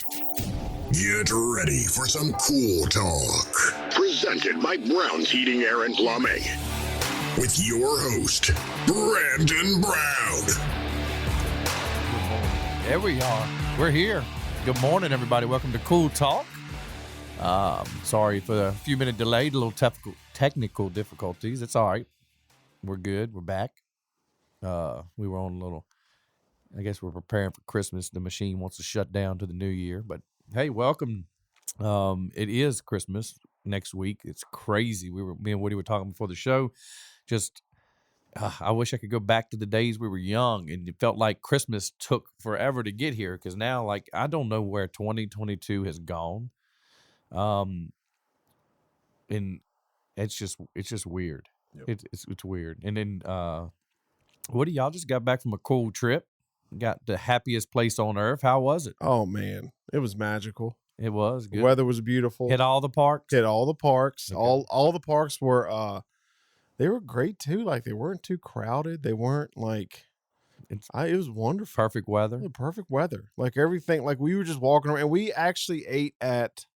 Get ready for some cool talk. Presented by Brown's Heating, Air, and Plumbing. With your host, Brandon Brown. There we are. We're here. Good morning, everybody. Welcome to Cool Talk. Sorry for the few-minute delay, a little technical difficulties. It's all right. We're good. We're back. We were on a little, I guess we're preparing for Christmas. The machine wants to shut down to the new year. But, hey, welcome. It is Christmas next week. It's crazy. Me and Woody were talking before the show. Just, I wish I could go back to the days we were young, and it felt like Christmas took forever to get here because now, like, I don't know where 2022 has gone. And it's just weird. Yep. It's weird. And then, Woody, y'all just got back from a cool trip. Got the happiest place on earth. How was it? Oh man, it was magical. It was good. The weather was beautiful. Hit all the parks. Hit all the parks. Okay. All the parks were they were great too. Like they weren't too crowded. They weren't like it was wonderful. Perfect weather. Perfect weather. Like everything. Like we were just walking around, and we actually ate at.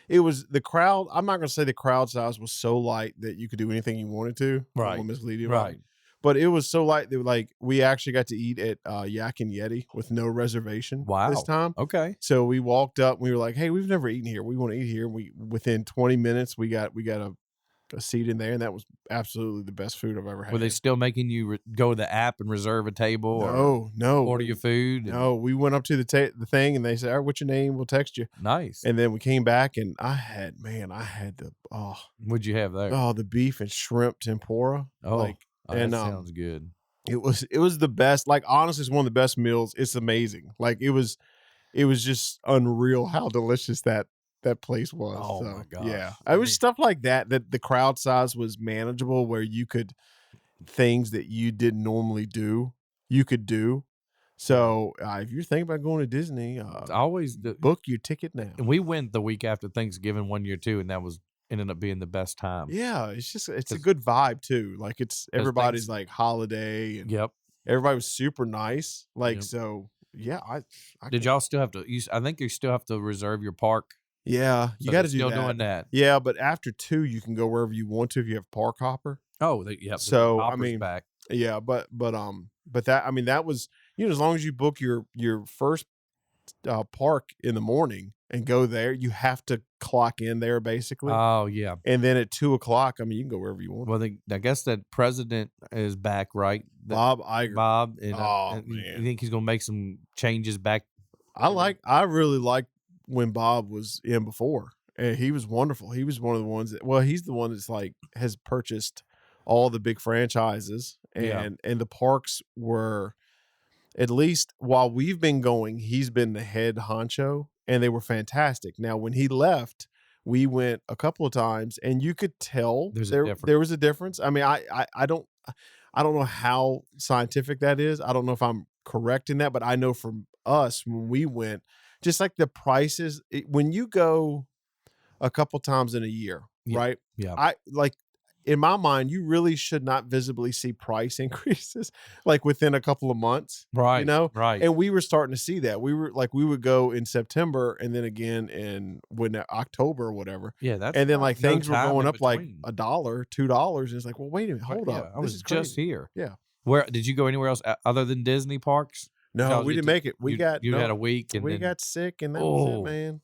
It was the crowd. I'm not going to say the crowd size was so light that you could do anything you wanted to. Right. Misleading. Right. But it was so light that like we actually got to eat at Yak and Yeti with no reservation. Wow. This time. Okay. So we walked up and we were like, hey, we've never eaten here. We want to eat here. We within 20 minutes we got a seat in there, and that was absolutely the best food I've ever had. Were they still making you go to the app and reserve a table? No. Order your food? No, we went up to the thing and they said, all right, what's your name? We'll text you. Nice. And then we came back and I had the What'd you have there? the beef and shrimp tempura. That sounds good. It was the best. Like honestly, it's one of the best meals. It's amazing. Like it was just unreal how delicious that place was. Oh my gosh. Yeah. It was stuff like that the crowd size was manageable where you could things that you didn't normally do, you could do. So if you're thinking about going to Disney, book your ticket now. And we went the week after Thanksgiving one year too, and that was ended up being the best time. Yeah, it's a good vibe too. Like everybody's like holiday and everybody was super nice. Like so yeah, I did y'all still have to I think you still have to reserve your park. Yeah, you got to do that. Still doing that. Yeah, but after 2 you can go wherever you want to if you have Park Hopper. Oh, so I mean back. Yeah, but that I mean that was as long as you book your first park in the morning and go there, you have to clock in there basically. Oh yeah, and then at 2:00, I mean you can go wherever you want. Well, I guess that president is back, right? Bob Iger. Bob, and man, you think he's gonna make some changes back? I really liked when Bob was in before, and he was wonderful. He was one of the ones he's the one that's like has purchased all the big franchises, and the parks were, at least while we've been going, he's been the head honcho, and they were fantastic. Now, when he left, we went a couple of times, and you could tell there was a difference. I mean, I don't know how scientific that is. I don't know if I'm correct in that, but I know from us when we went, just like the prices, when you go a couple times in a year, right? Yeah. I like, in my mind, you really should not visibly see price increases like within a couple of months. Right. Right. And we were starting to see that. We would go in September and then again in October or whatever. Yeah. And then like things were going up like $1, $2. And it's like, well, wait a minute, hold up. I was just here. Yeah. Where did you go anywhere else other than Disney parks? No, we didn't make it. You had a week and we got sick, and that was it, man.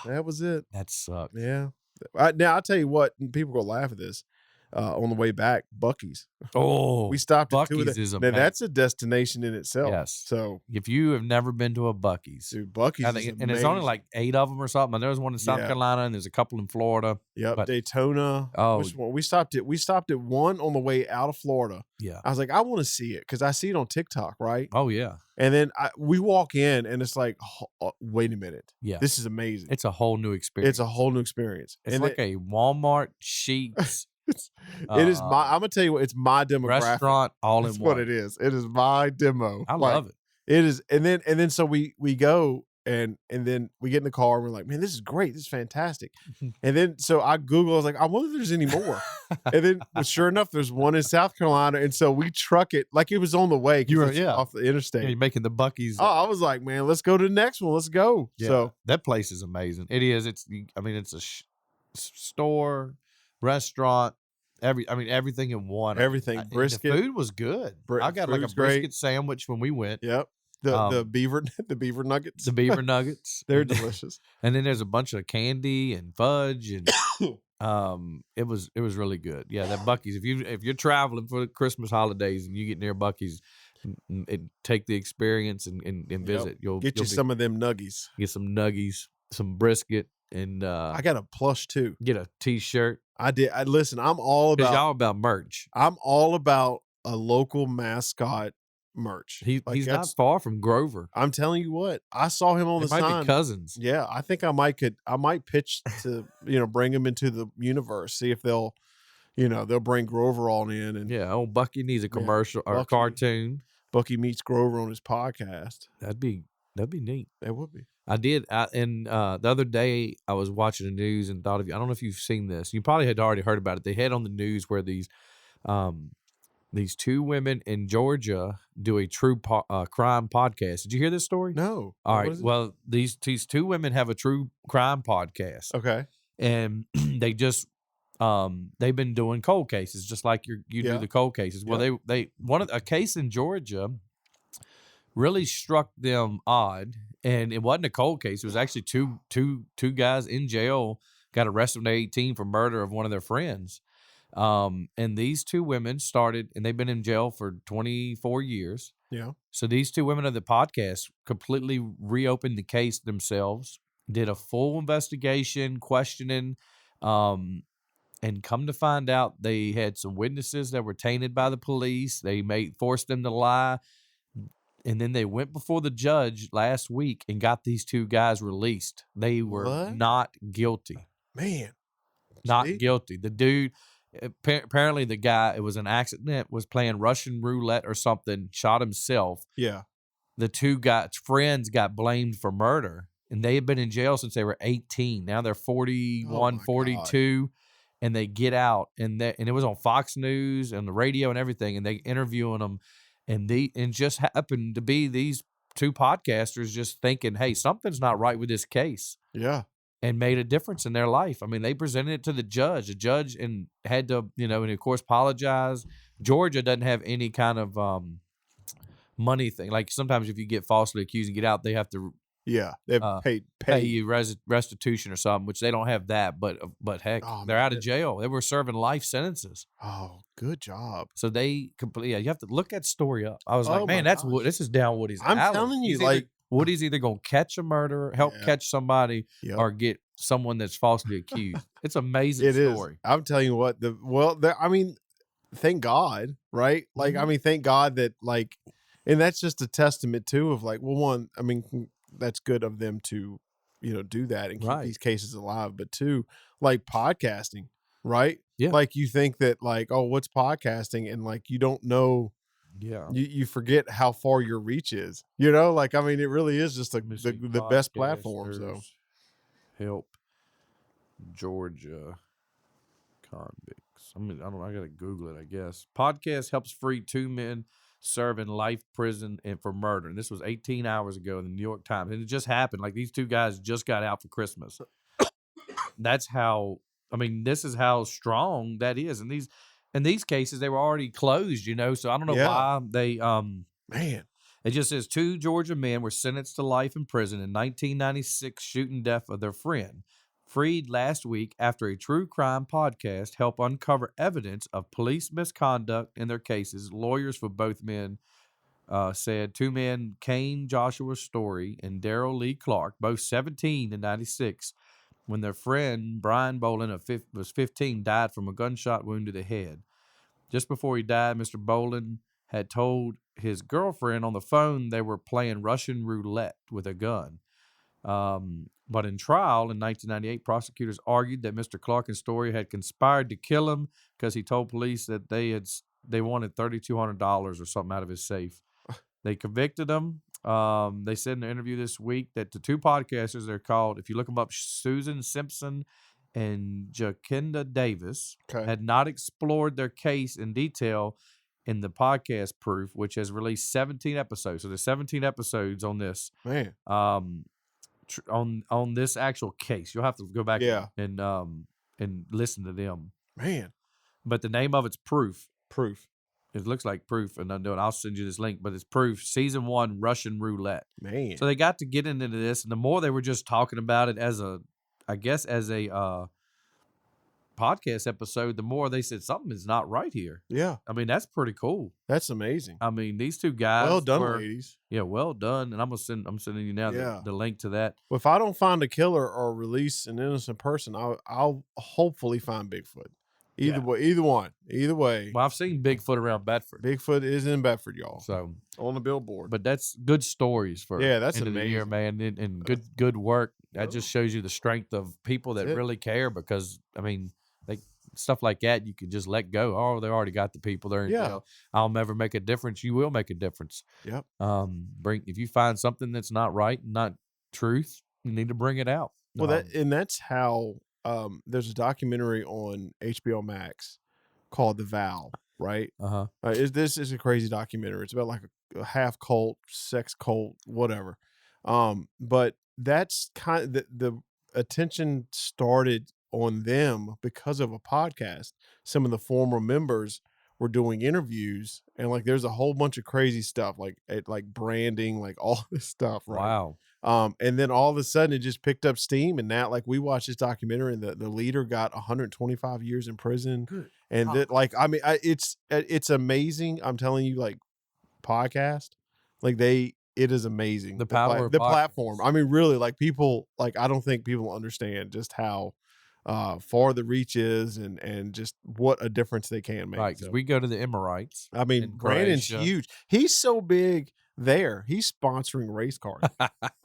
That was it. That sucked. Yeah. Now I'll tell you what, people are gonna laugh at this. On the way back, Buc-ee's. Oh, we stopped at Buc-ee's is amazing. Now that's a destination in itself. Yes. So if you have never been to a Buc-ee's, dude, Buc-ee's is amazing. And there's only like 8 of them or something. And there's one in South Carolina, and there's a couple in Florida. Yep, Daytona. Oh, we stopped at one on the way out of Florida. Yeah, I was like, I want to see it because I see it on TikTok, right? Oh yeah. And then we walk in, and it's like, wait a minute. Yeah, this is amazing. It's a whole new experience. It's a whole new experience. It's like a Walmart Sheetz. It is I'm gonna tell you what, it's my demographic. Restaurant all in one. That's what it is. It is my demo. I love it. It is, and then so we go, And then we get in the car and we're like, man, this is great. This is fantastic. And then so I Google, I was like, I wonder if there's any more. And then but sure enough, there's one in South Carolina. And so we truck it like it was on the way. You were, it's yeah. off the interstate. You're making the Buc-ee's. Oh, I was like, man, let's go to the next one. Let's go. Yeah, So that place is amazing. It is. It's a store, restaurant, everything in one. everything, brisket. The food was good. I got like a food's brisket great. sandwich when we went. Yep. The beaver nuggets. The beaver nuggets. They're delicious. And then there's a bunch of candy and fudge and it was really good. Yeah, that Buc-ee's. If you're traveling for the Christmas holidays and you get near Buc-ee's, and take the experience and visit. You'll Get you some of them nuggies. Get some nuggies, some brisket, and I got a plush too. get a T-shirt. I did. Listen, I'm all Because about y'all about merch. I'm all about a local mascot merch. He's not that's- far from Grover. I'm telling you what, I saw him on They the might sign. be cousins. Yeah, I think I might pitch to bring him into the universe. See if they'll bring Grover on in and Yeah, old Bucky needs a commercial or a Bucky. cartoon. Bucky meets Grover on his podcast. That'd be neat. That would be. I did. The other day I was watching the news and thought of you. I don't know if you've seen this. You probably had already heard about it. They had on the news where these two women in Georgia do a true crime podcast. Did you hear this story? No. All What right. is it? Well, these two women have a true crime podcast, Okay. and they just they've been doing cold cases, just like you Yeah. do the cold cases. Well, they a case in Georgia really struck them odd, and it wasn't a cold case. It was actually two guys in jail got arrested when they were 18 for murder of one of their friends. And these two women started, and they've been in jail for 24 years. Yeah. So these two women of the podcast completely reopened the case themselves, did a full investigation, questioning, and come to find out they had some witnesses that were tainted by the police. They forced them to lie. And then they went before the judge last week and got these two guys released. They were What? not guilty. Man. Not See? guilty. The dude, apparently the guy, it was an accident, was playing Russian roulette or something, shot himself. Yeah. The two guys, friends got blamed for murder, and they had been in jail since they were 18. Now they're 41, my 42, and they get out, and it was on Fox News and the radio and everything, and they interviewing them, and just happened to be these two podcasters just thinking, hey, something's not right with this case. Yeah. And made a difference in their life. I mean, they presented it to the judge. The judge and had to, and of course apologize. Georgia doesn't have any kind of money thing. Like sometimes if you get falsely accused and get out, they have to Yeah. They pay you restitution or something, which they don't have that. But heck, Oh, they're man. out of jail. They were serving life sentences. Oh, good job. So they completely. You have to look that story up. I was Oh, like, man, my that's gosh. what this is down Woody's. I'm alley. telling you, He's either- like- Woody's either gonna catch a murderer, help Yeah. catch somebody, Yep. or get someone that's falsely accused. It's an amazing It is. story. I'm telling you what. Thank God, right? Like, Mm-hmm. thank God that, like, and that's just a testament too of like, well, one, that's good of them to, do that and keep Right. these cases alive. But two, like podcasting, right? Yeah. Like you think that like, oh, what's podcasting? And like, you don't know, Yeah. you forget how far your reach is, like, it really is just the Missing best platform. So podcasters help Georgia convicts. I gotta Google it, I guess. Podcast helps free two men serving life prison and for murder. And this was 18 hours ago in the New York Times. And it just happened. Like these two guys just got out for Christmas. That's how this is how strong that is. And in these cases, they were already closed, so I don't know Yeah. why they man, It just says two Georgia men were sentenced to life in prison in 1996, shooting death of their friend. Freed last week after a true crime podcast helped uncover evidence of police misconduct in their cases. Lawyers for both men said two men, Kane Joshua Story and Daryl Lee Clark, both 17 and 96, when their friend Brian Bolin was 15, died from a gunshot wound to the head. Just before he died, Mr. Bolin had told his girlfriend on the phone they were playing Russian roulette with a gun. But in trial in 1998, prosecutors argued that Mr. Clark and Story had conspired to kill him because he told police that they wanted $3,200 or something out of his safe. They convicted him, They said in the interview this week that the two podcasters, they're called, if you look them up, Susan Simpson and Jacinda Davis, Okay. had not explored their case in detail in the podcast Proof, which has released 17 episodes. So there's 17 episodes on this. Man. On this actual case. You'll have to go back and listen to them. Man. But the name of it's Proof. Proof. It looks like Proof, and I'll send you this link, but it's Proof, Season 1, Russian Roulette. Man. So they got to get into this, and the more they were just talking about it as a podcast episode, the more they said something is not right here. Yeah. I mean, that's pretty cool. That's amazing. I mean, these two guys. Well done, ladies. Yeah, well done. And I'm sending you now the link to that. Well, if I don't find a killer or release an innocent person, I'll hopefully find Bigfoot. Either way. Well, I've seen Bigfoot around Bedford. Bigfoot is in Bedford, y'all. So on the billboard. But that's good stories for that's end of the year, man, and good work. That just shows you the strength of people that really care, because I mean, stuff like that you can just let go. Oh, they already got the people there. Yeah. I'll never make a difference. You will make a difference. Yep. If you find something that's not right, not truth, you need to bring it out. Well, that's how. There's a documentary on HBO Max called The Vow, right? This is a crazy documentary. It's about like a half cult, sex cult, whatever. But that's kind of the attention started on them because of a podcast. Some of the former members were doing interviews, and like there's a whole bunch of crazy stuff, like branding, like all this stuff. Right? Wow. And then all of a sudden it just picked up steam, and now like we watched this documentary, and the leader got 125 years in prison. Good. And that, like, I mean, it's amazing. I'm telling you, like, podcast, like it is amazing. The power of the platform. I mean, really, like people, like I don't think people understand just how far the reach is, and just what a difference they can make. Right, because we go to the Emirates. I mean, Brandon's huge. He's so big there. He's sponsoring race cars.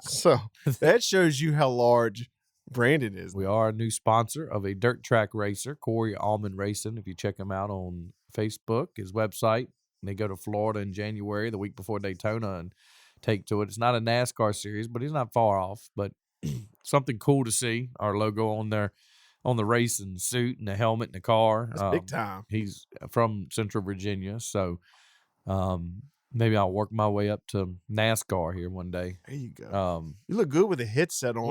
So that shows you how large Brandon is. We are a new sponsor of a dirt track racer, Corey Allman Racing. If you check him out on Facebook, his website, they go to Florida in January, the week before Daytona, and take to it. It's not a NASCAR series, but he's not far off. But something cool to see. Our logo on there, on the racing suit and the helmet and the car. That's big time. He's from Central Virginia, so maybe I'll work my way up to NASCAR here one day. There you go. You look good with a headset on.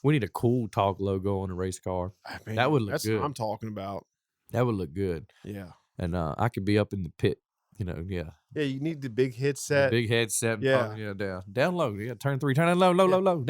We need a Cool Talk logo on a race car. Man, that would look that's good. What I'm talking about. That would look good. Yeah. And I could be up in the pit, yeah. Yeah, you need the big headset. Big headset. Yeah. Down low. Yeah, turn 3, turn low, down low,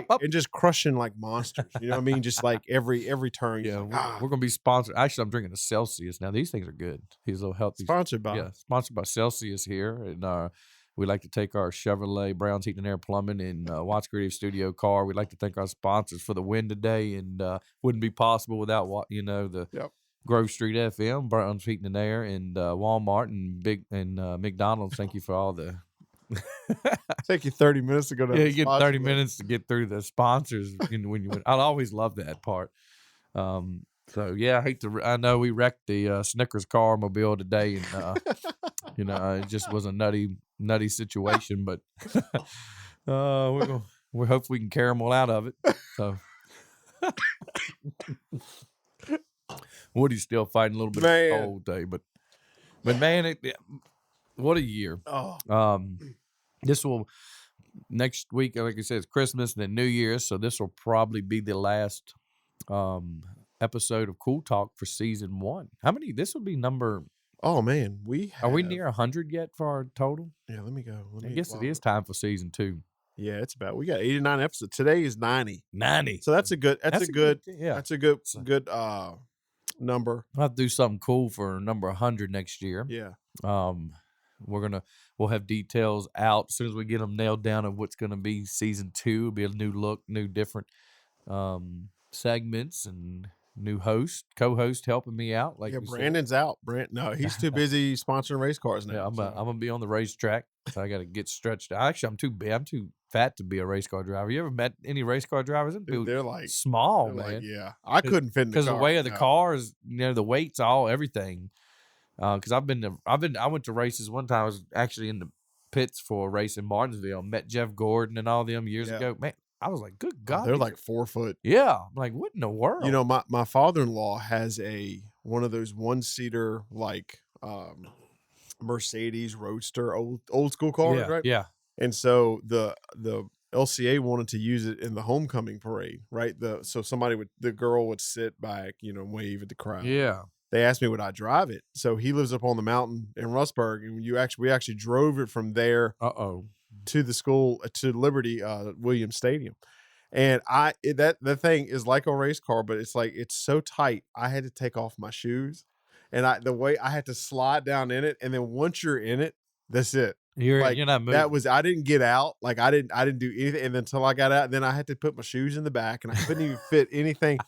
up. And just crushing like monsters. You know what I mean? Just like every turn. Yeah, we're going to be sponsored. Actually, I'm drinking a Celsius. Now, these things are good. These little healthy. Sponsored by. Yeah, sponsored by Celsius here. And we like to take our Chevrolet Brown's Heating and Air Plumbing and Watts Creative Studio car. We'd like to thank our sponsors for the win today, and wouldn't be possible without the Grove Street FM, Brown's Heating and Air, and Walmart and McDonald's. Thank you for all the. Take you 30 minutes to go to. Yeah, you get 30 minutes to get through the sponsors when you win. I'll always love that part. So yeah, I know we wrecked the Snickers car mobile today, and it just was a nutty situation, but we hope we can carry them all out of it. So Woody's still fighting a little bit of a cold day, but man, what a year! Oh. This will next week, like I said, it's Christmas and then New Year's, so this will probably be the last episode of Cool Talk for season 1. How many? This will be number. Oh man, are we near 100 yet for our total? Yeah, let me go. I guess it is time for season 2. Yeah, it's we got 89 episodes. Today is 90. 90. So that's a good. That's a good number. I'll have to do something cool for number 100 next year. Yeah. We'll have details out as soon as we get them nailed down of what's going to be season 2. It'll be a new look, new different segments, and new co-host helping me out. Like Brandon's out. No, he's too busy sponsoring race cars now. Yeah, I'm gonna be on the racetrack, so I got to get stretched. Actually, I'm too fat to be a race car driver. You ever met any race car drivers? They're like small, man. Yeah, I couldn't fit in because the way of the cars, the weight's all everything. Because I went to races one time. I was actually in pits for a race in Martinsville. Met Jeff Gordon and all them years ago. Man, I was like, good God. They're like 4 foot. Yeah. I'm like, what in the world? You know, my father-in-law has one of those one-seater Mercedes Roadster old school cars, right? Yeah. And so the LCA wanted to use it in the homecoming parade, right? So the girl would sit back, and wave at the crowd. Yeah. They asked me would I drive it. So he lives up on the mountain in Rustburg, and we actually drove it from there to the school to Liberty Williams Stadium. And that thing is like a race car, but it's so tight. I had to take off my shoes, and the way I had to slide down in it, and then once you're in it, that's it. You're not moving. I didn't get out. Like I didn't do anything. And until I got out, then I had to put my shoes in the back, and I couldn't even fit anything.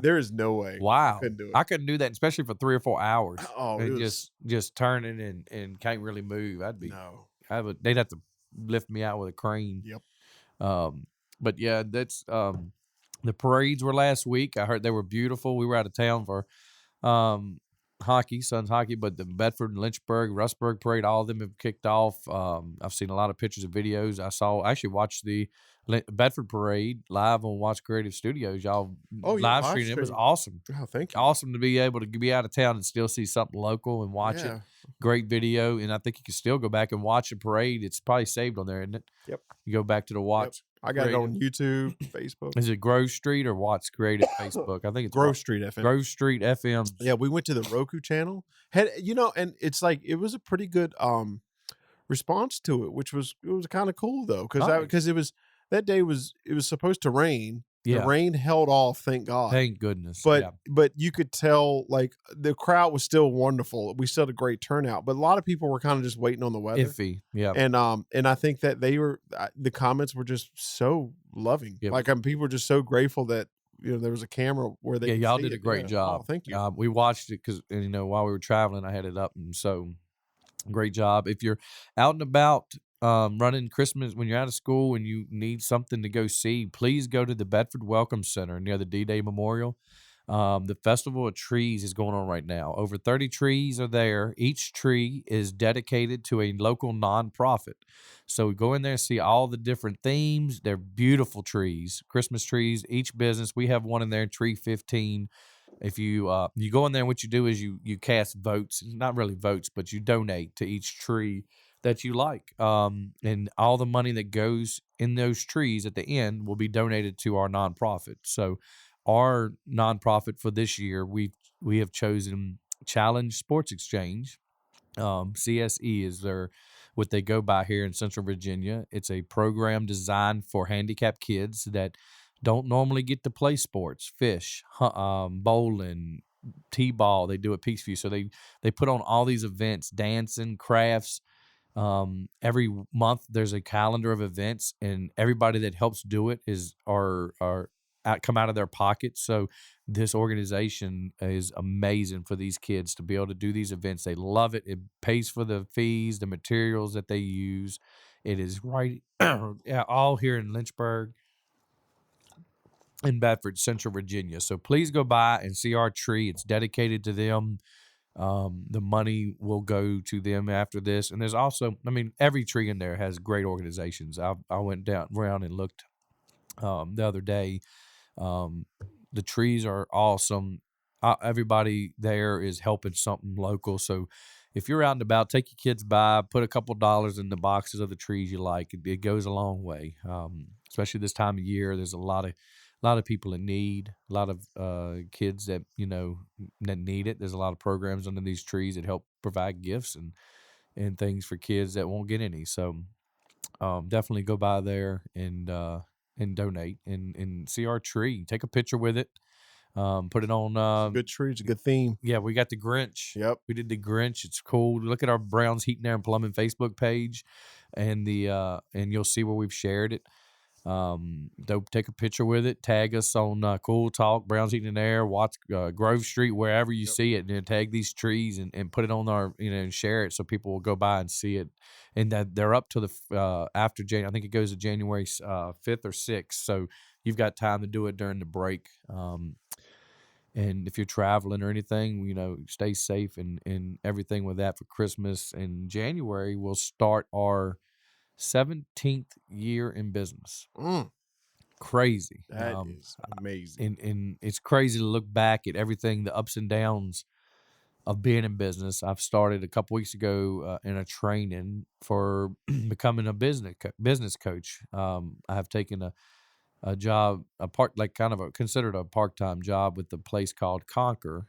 There is no way. Wow. I couldn't do it. I couldn't do that, especially for 3 or 4 hours. Oh, and just turning and can't really move. They'd have to lift me out with a crane. Yep. But yeah, that's the parades were last week. I heard they were beautiful. We were out of town for Suns hockey, but the Bedford and Lynchburg, Rustburg parade, all of them have kicked off. I've seen a lot of pictures and videos. I actually watched the Bedford parade live on Watch Creative Studios. Y'all live streamed. It was awesome. Oh, thank you. Awesome to be able to be out of town and still see something local and watch it. Great video, and I think you can still go back and watch the parade. It's probably saved on there, isn't it? Yep. You go back to the Watch. Yep. I got it on YouTube, Facebook. Is it Grove Street or Watts Creative Facebook? I think it's Grove Street FM. Grove Street FM. Yeah, we went to the Roku channel. And it's like it was a pretty good response to it, which was kind of cool though, because that day was supposed to rain. Yeah. The rain held off, thank God. Thank goodness. But you could tell like the crowd was still wonderful. We still had a great turnout, but a lot of people were kind of just waiting on the weather. Iffy, yeah. And I think that the comments were just so loving. Yep. Like people were just so grateful that there was a camera where they. Y'all did a great job. Oh, thank you. We watched it because while we were traveling, I had it up, and so great job. If you're out and about. Running Christmas when you're out of school and you need something to go see, please go to the Bedford Welcome Center near the D-Day Memorial. The Festival of Trees is going on right now. Over 30 trees are there. Each tree is dedicated to a local nonprofit. So we go in there and see all the different themes. They're beautiful trees, Christmas trees. Each business, we have one in there, Tree 15. If you go in there, and what you do is you cast votes, not really votes, but you donate to each tree that you like, and all the money that goes in those trees at the end will be donated to our nonprofit. So our nonprofit for this year, we have chosen Challenge Sports Exchange. CSE is what they go by here in Central Virginia. It's a program designed for handicapped kids that don't normally get to play sports, fish, bowling, t-ball. They do at Peaksview. So they put on all these events, dancing, crafts. Every month there's a calendar of events, and everybody that helps do it come out of their pockets. So this organization is amazing for these kids to be able to do these events. They love it. It pays for the fees, the materials that they use. It is right all here in Lynchburg and Bedford, Central Virginia. So please go by and see our tree. It's dedicated to them. The money will go to them after this. And there's also, every tree in there has great organizations. I went around and looked the other day. The trees are awesome. Everybody there is helping something local. So if you're out and about, take your kids by, put a couple dollars in the boxes of the trees you like. It goes a long way, especially this time of year. There's a lot of people in need, a lot of kids that that need it. There's a lot of programs under these trees that help provide gifts and things for kids that won't get any. So definitely go by there and donate and see our tree. Take a picture with it. Put it on. It's a good tree. It's a good theme. Yeah, we got the Grinch. Yep, we did the Grinch. It's cool. Look at our Browns Heating, Air and Plumbing Facebook page, and you'll see where we've shared it. Take a picture with it, tag us on Cool Talk, Browns Heating and Air, watch Grove Street, wherever you see it, and then tag these trees and put it on our, and share it so people will go by and see it. And that they're up to the after January. I think it goes to January 5th or 6th. So you've got time to do it during the break. And if you're traveling or anything, stay safe and everything with that for Christmas. In January, we'll start our 17th year in business. Crazy. That is amazing. And it's crazy to look back at everything, the ups and downs of being in business. I've started a couple weeks ago in a training for becoming a business coach. I have taken a job, considered a part-time job with the place called Conquer,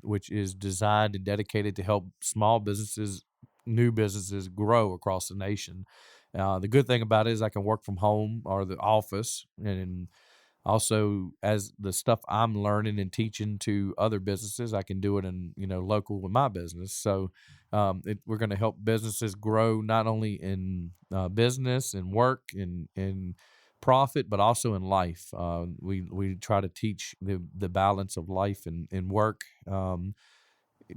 which is designed and dedicated to help small businesses, new businesses grow across the nation. The good thing about it is I can work from home or the office, and also as the stuff I'm learning and teaching to other businesses, I can do it in local with my business. So we're going to help businesses grow not only in business and work and profit, but also in life. We try to teach the balance of life and work,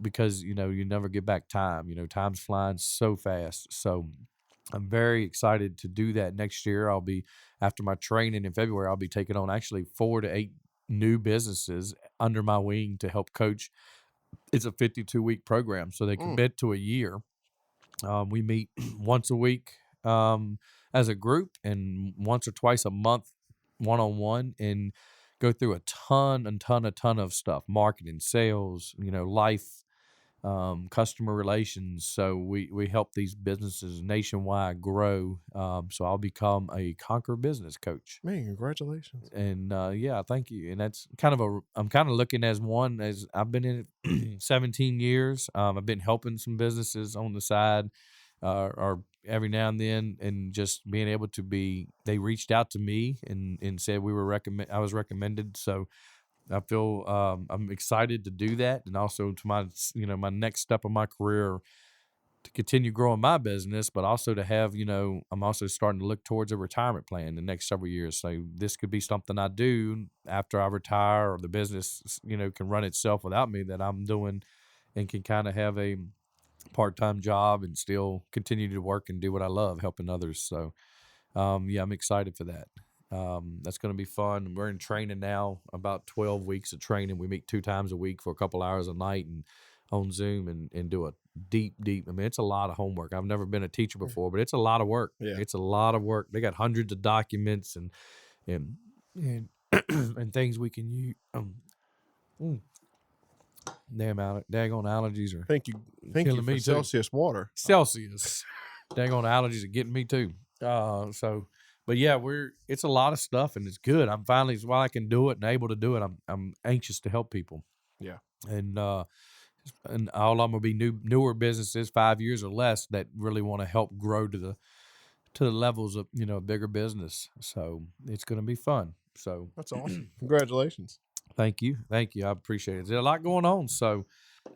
because you never get back time. Time's flying so fast. So I'm very excited to do that next year. After my training in February, I'll be taking on actually 4 to 8 new businesses under my wing to help coach. It's a 52-week program, so they commit to a year. We meet once a week as a group, and once or twice a month one-on-one, and go through a ton of stuff: marketing, sales, life, customer relations. So we help these businesses nationwide grow. So I'll become a Conquer business coach. Man, congratulations. And yeah, thank you. And that's I'm kind of looking as I've been in it 17 years. I've been helping some businesses on the side, or every now and then, and just being able to they reached out to me and said I was recommended. So I feel I'm excited to do that, and also to my next step of my career, to continue growing my business, but also to have I'm also starting to look towards a retirement plan the next several years. So this could be something I do after I retire, or the business can run itself without me, that I'm doing, and can kind of have a part-time job and still continue to work and do what I love, helping others. So yeah, I'm excited for that. That's going to be fun. We're in training now, about 12 weeks of training. We meet 2 times a week for a couple hours a night and on Zoom and do a deep. I mean, it's a lot of homework. I've never been a teacher before, but it's a lot of work. Yeah. It's a lot of work. They got hundreds of documents and and things we can use. Daggone allergies are Thank you killing me for too. Celsius water. Celsius. Daggone allergies are getting me too. But yeah, it's a lot of stuff, and it's good. I'm finally, while I can do it and able to do it, I'm anxious to help people. Yeah. And all of them will be newer businesses, 5 years or less, that really want to help grow to the levels of a bigger business. So it's going to be fun. So That's awesome. Congratulations. Thank you. I appreciate it. There's a lot going on, so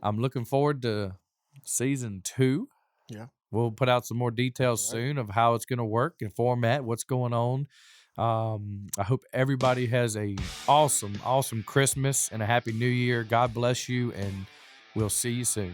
I'm looking forward to season 2. Yeah. We'll put out some more details soon of how it's going to work and format, what's going on. I hope everybody has a awesome Christmas and a happy New Year. God bless you, and we'll see you soon.